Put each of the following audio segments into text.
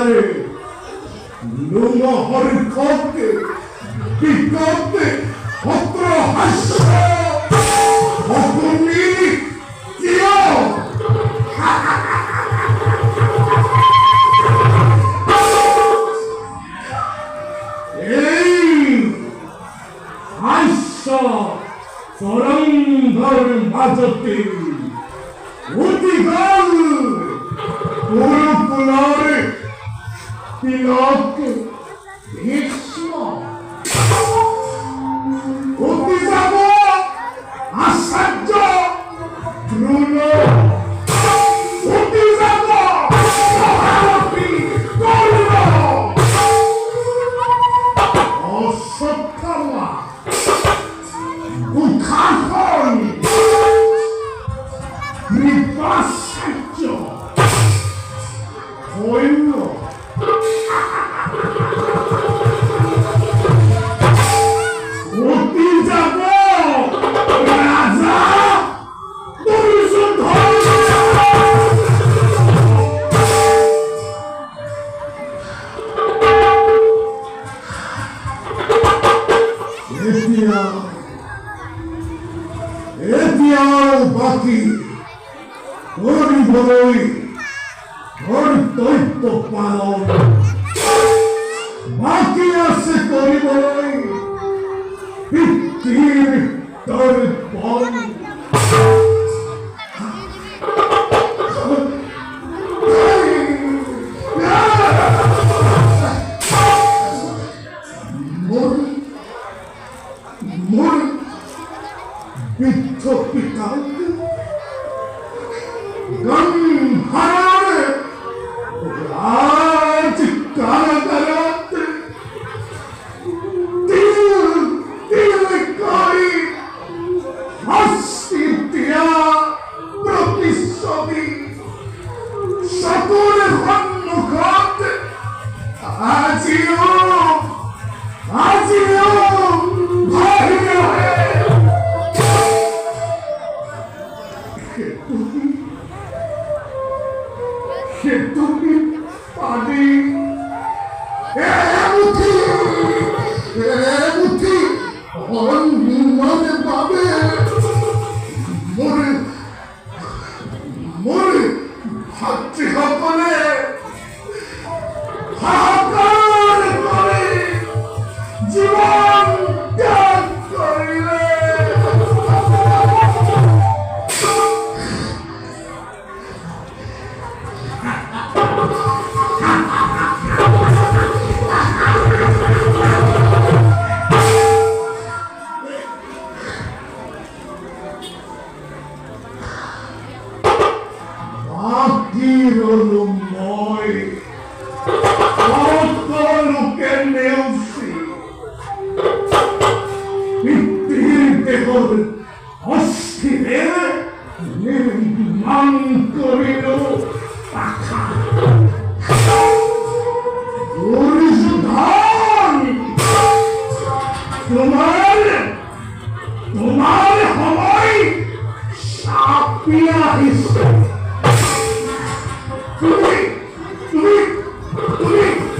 나를 능어허를 걷게 비겁게 헛들어 하시오. 헛구민이 뛰어. 에이 아이싸 사랑가를 맞았대. 어디가 무릎구나를 비겁게 미치마. 어디자고 아산저 드루노 어디자고 하라피 꼬리노 어서 가마 우카콘 리바살죠 보일로 어디자고 라자 무슨 에티야 바퀴 어리 보이 어리 또이또 빠로 바퀴야세 거리 보이 빗길 떠를 뻔 머리 비터비까지 넌 하나를 아직 가라가라한테 거리 아시티야 프로피소비 사고를 환목한테 아지요 화려해. 개똥이 빠디 에무티 언니만의 밤에 머리 하찌하거네 하하거네 거리 지원 짠거리네. Tirano moi, otto che ne usci, pittirte con ostine, nel mancorino, original, domani Hawaii, sappia isso.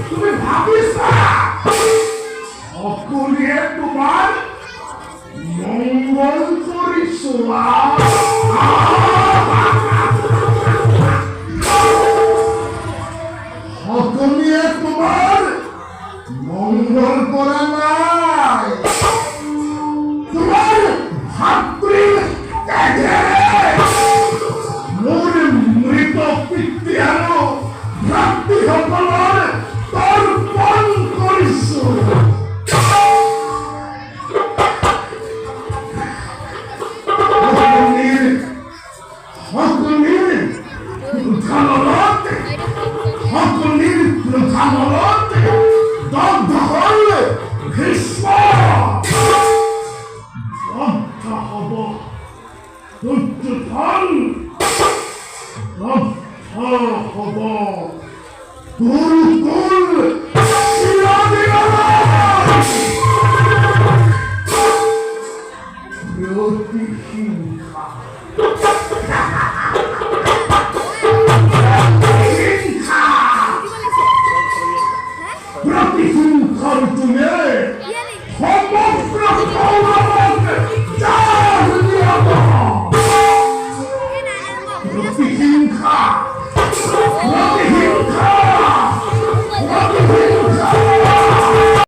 তুমি ভাবিছা অকুলিয়ে তোমার মঙ্গল কৰিছো অকুলিয়ে তোমাৰ মঙ্গল কৰা নাই তোমাৰ ভাতৃ মোৰ মৃত পিতৃ আৰু ভাতৃসকলৰ তৰ্পণ কৰিছো। সকলিৰ দগ্ধ হ'ল ভীষ্ম। দগ্ধ হ'ব দুৰ্যোধন, দগ্ধ হ'ব গুৰুকুল প্ৰতিহিংসা 힘가. 그렇게 힘가.